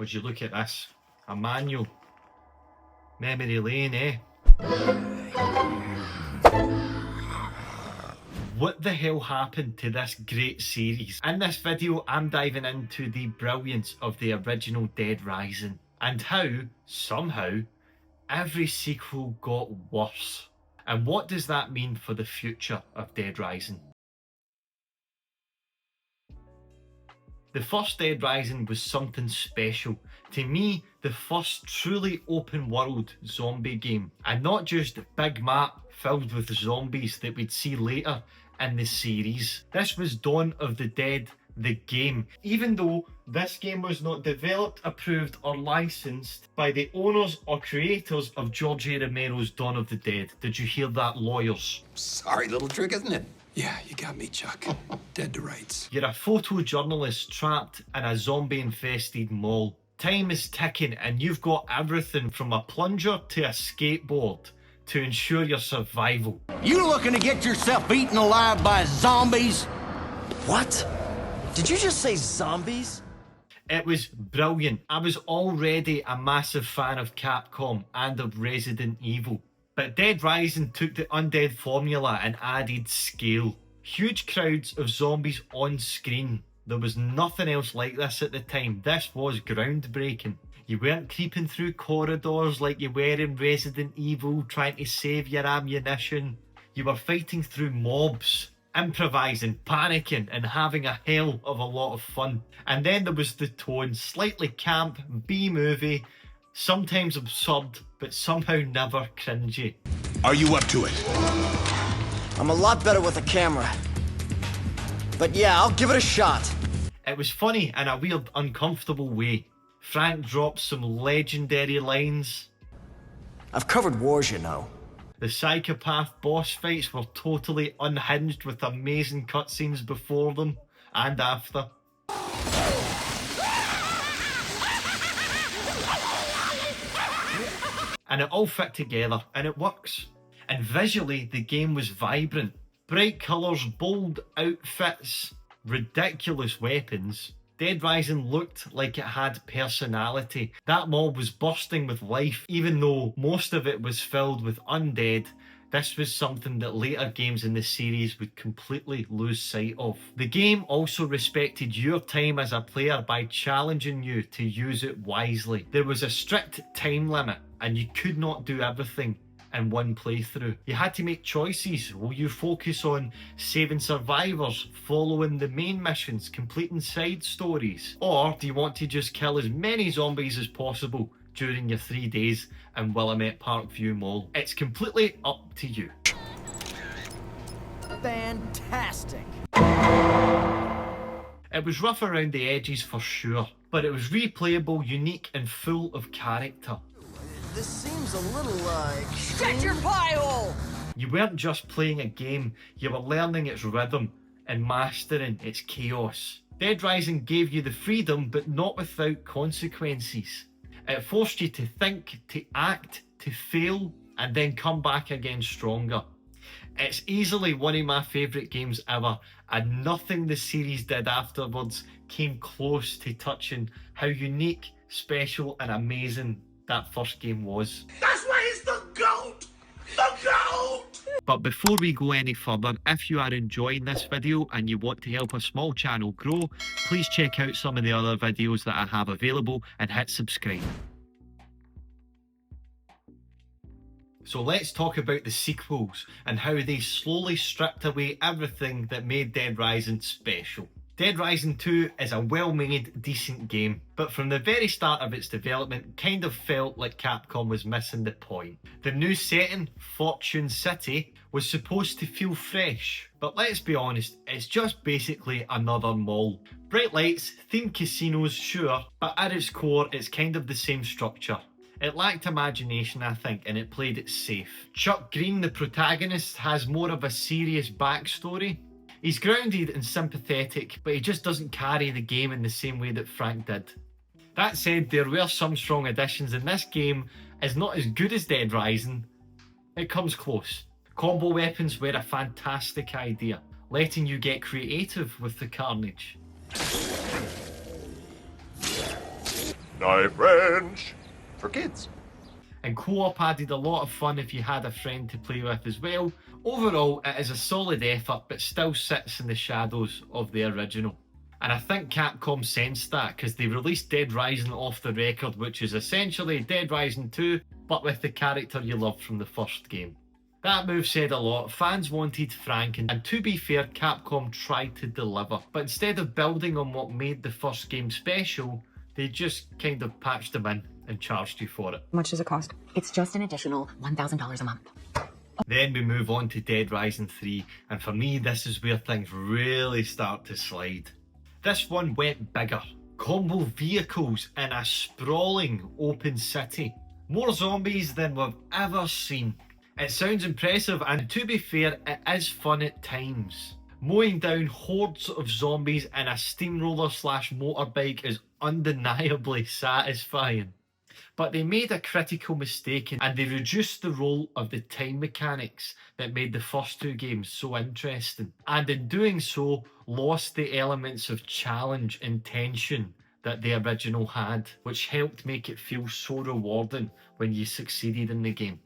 Would you look at this? A manual. Memory lane, eh? What the hell happened to this great series? In this video, I'm diving into the brilliance of the original Dead Rising and how, somehow, every sequel got worse. And what does that mean for the future of Dead Rising? The first Dead Rising was something special. To me, the first truly open world zombie game. And not just a big map filled with zombies that we'd see later in the series. This was Dawn of the Dead, the game. Even though this game was not developed, approved or licensed by the owners or creators of George A. Romero's Dawn of the Dead. Did you hear that, lawyers? Sorry little trick, isn't it? Yeah, you got me, Chuck. Dead to rights. You're a photojournalist trapped in a zombie-infested mall. Time is ticking and you've got everything from a plunger to a skateboard to ensure your survival. You looking to get yourself eaten alive by zombies? What? Did you just say zombies? It was brilliant. I was already a massive fan of Capcom and of Resident Evil. But Dead Rising took the undead formula and added scale. Huge crowds of zombies on screen. There was nothing else like this at the time. This was groundbreaking. You weren't creeping through corridors like you were in Resident Evil trying to save your ammunition. You were fighting through mobs, improvising, panicking and having a hell of a lot of fun. And then there was the tone, slightly camp, B-movie, sometimes absurd, but somehow never cringy. Are you up to it? I'm a lot better with a camera. But yeah, I'll give it a shot. It was funny in a weird, uncomfortable way. Frank dropped some legendary lines. I've covered wars, you know. The psychopath boss fights were totally unhinged with amazing cutscenes before them and after. And it all fit together, and it works. And visually, the game was vibrant. Bright colours, bold outfits, ridiculous weapons. Dead Rising looked like it had personality. That mob was bursting with life, even though most of it was filled with undead. This was something that later games in the series would completely lose sight of. The game also respected your time as a player by challenging you to use it wisely. There was a strict time limit and you could not do everything in one playthrough. You had to make choices. Will you focus on saving survivors, following the main missions, completing side stories? Or do you want to just kill as many zombies as possible during your 3 days in Willamette Parkview Mall? It's completely up to you. Fantastic. It was rough around the edges for sure, but it was replayable, unique and full of character. This seems a little like... Shut your pie hole! You weren't just playing a game, you were learning its rhythm and mastering its chaos. Dead Rising gave you the freedom, but not without consequences. It forced you to think, to act, to fail, and then come back again stronger. It's easily one of my favourite games ever, and nothing the series did afterwards came close to touching how unique, special and amazing that first game was. That's why he's the GOAT! The GOAT! But before we go any further, if you are enjoying this video and you want to help a small channel grow, please check out some of the other videos that I have available and hit subscribe. So let's talk about the sequels and how they slowly stripped away everything that made Dead Rising special. Dead Rising 2 is a well-made, decent game, but from the very start of its development, kind of felt like Capcom was missing the point. The new setting, Fortune City, was supposed to feel fresh, but let's be honest, it's just basically another mall. Bright lights, themed casinos, sure, but at its core, it's kind of the same structure. It lacked imagination, I think, and it played it safe. Chuck Green, the protagonist, has more of a serious backstory. He's grounded and sympathetic, but he just doesn't carry the game in the same way that Frank did. That said, there were some strong additions, and this game is not as good as Dead Rising. It comes close. Combo weapons were a fantastic idea, letting you get creative with the carnage. Knife wrench. For kids. And co-op added a lot of fun if you had a friend to play with as well. Overall, it is a solid effort, but still sits in the shadows of the original. And I think Capcom sensed that, because they released Dead Rising off the record, which is essentially Dead Rising 2, but with the character you loved from the first game. That move said a lot. Fans wanted Frank, and to be fair, Capcom tried to deliver. But instead of building on what made the first game special, they just kind of patched them in and charged you for it. How much does it cost? It's just an additional $1,000 a month. Then we move on to Dead Rising 3, and for me this is where things really start to slide. This one went bigger. Combo vehicles in a sprawling open city. More zombies than we've ever seen. It sounds impressive, and to be fair, it is fun at times. Mowing down hordes of zombies in a steamroller / motorbike is undeniably satisfying. But they made a critical mistake, and they reduced the role of the time mechanics that made the first two games so interesting. And in doing so, lost the elements of challenge and tension that the original had, which helped make it feel so rewarding when you succeeded in the game.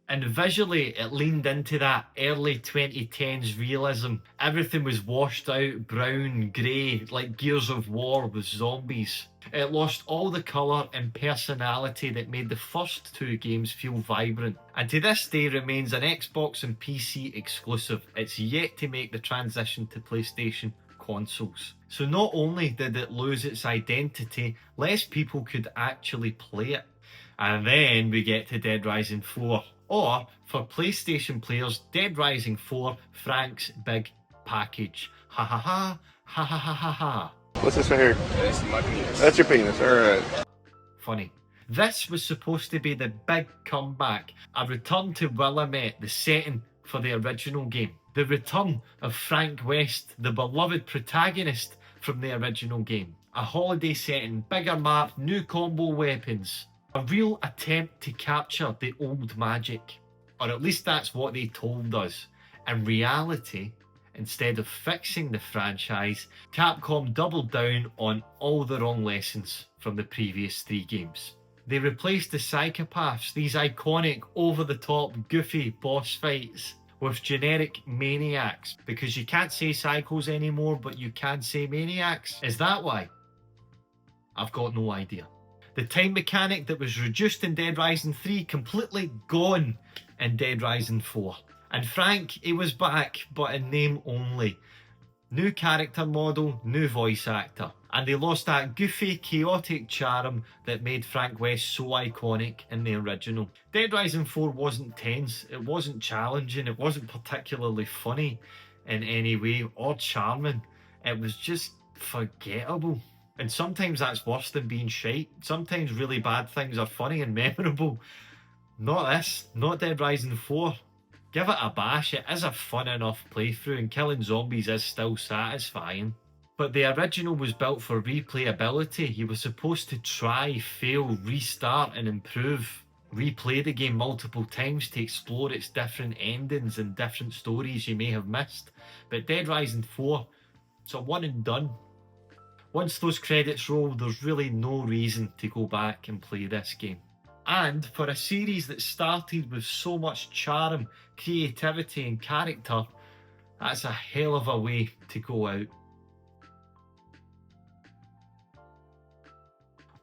And visually, it leaned into that early 2010s realism. Everything was washed out, brown, grey, like Gears of War with zombies. It lost all the colour and personality that made the first two games feel vibrant. And to this day remains an Xbox and PC exclusive. It's yet to make the transition to PlayStation consoles. So not only did it lose its identity, less people could actually play it. And then we get to Dead Rising 4. Or, for PlayStation players, Dead Rising 4, Frank's Big Package. Ha ha ha, ha ha ha ha ha. What's this right here? That's your penis, alright. Funny. This was supposed to be the big comeback, a return to Willamette, the setting for the original game. The return of Frank West, the beloved protagonist from the original game. A holiday setting, bigger map, new combo weapons. A real attempt to capture the old magic. Or at least that's what they told us. In reality, instead of fixing the franchise, Capcom doubled down on all the wrong lessons from the previous three games. They replaced the psychopaths, these iconic, over-the-top, goofy boss fights, with generic maniacs. Because you can't say psychos anymore, but you can say maniacs. Is that why? I've got no idea. The time mechanic that was reduced in Dead Rising 3 completely gone in Dead Rising 4. And Frank, he was back, but in name only. New character model, new voice actor. And they lost that goofy, chaotic charm that made Frank West so iconic in the original. Dead Rising 4 wasn't tense, it wasn't challenging, it wasn't particularly funny in any way or charming. It was just forgettable. And sometimes that's worse than being shite. Sometimes really bad things are funny and memorable. Not this, not Dead Rising 4. Give it a bash, it is a fun enough playthrough and killing zombies is still satisfying. But the original was built for replayability. You were supposed to try, fail, restart and improve. Replay the game multiple times to explore its different endings and different stories you may have missed. But Dead Rising 4, it's a one and done. Once those credits roll, there's really no reason to go back and play this game. And for a series that started with so much charm, creativity and character, that's a hell of a way to go out.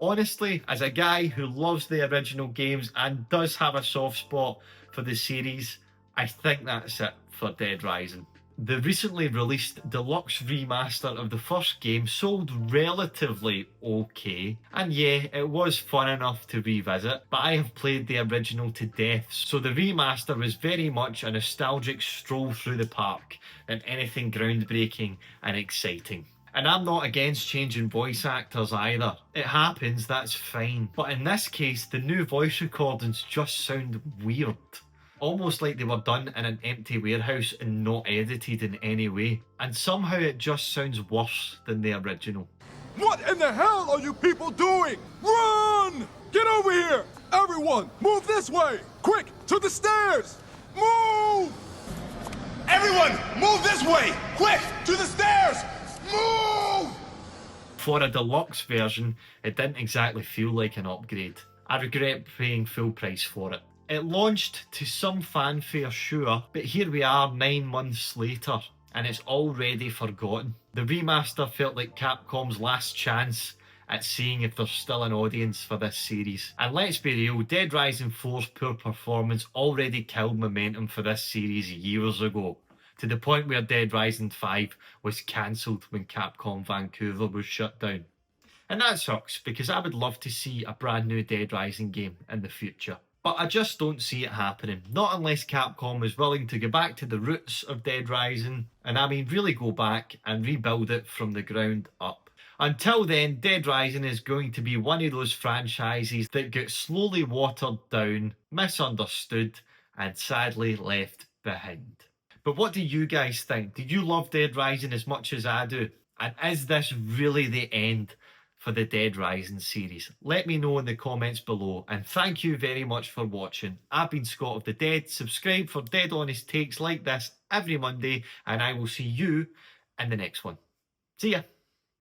Honestly, as a guy who loves the original games and does have a soft spot for the series, I think that's it for Dead Rising. The recently released Deluxe Remaster of the first game sold relatively okay, and yeah, it was fun enough to revisit, but I have played the original to death, so the remaster was very much a nostalgic stroll through the park than anything groundbreaking and exciting. And I'm not against changing voice actors either. It happens, that's fine. But in this case, the new voice recordings just sound weird. Almost like they were done in an empty warehouse and not edited in any way. And somehow it just sounds worse than the original. What in the hell are you people doing? Run! Get over here! Everyone, move this way! Quick, to the stairs! Move! Everyone, move this way! Quick, to the stairs! Move! For a deluxe version, it didn't exactly feel like an upgrade. I regret paying full price for it. It launched to some fanfare, sure, but here we are 9 months later, and it's already forgotten. The remaster felt like Capcom's last chance at seeing if there's still an audience for this series. And let's be real, Dead Rising 4's poor performance already killed momentum for this series years ago, to the point where Dead Rising 5 was cancelled when Capcom Vancouver was shut down. And that sucks, because I would love to see a brand new Dead Rising game in the future. But I just don't see it happening, not unless Capcom is willing to go back to the roots of Dead Rising, and I mean really go back and rebuild it from the ground up. Until then, Dead Rising is going to be one of those franchises that get slowly watered down, misunderstood, and sadly left behind. But what do you guys think? Do you love Dead Rising as much as I do? And is this really the end for the Dead Rising series? Let me know in the comments below, and thank you very much for watching. I've been Scott of the Dead. Subscribe for dead honest takes like this every Monday, and I will see you in the next one. See ya.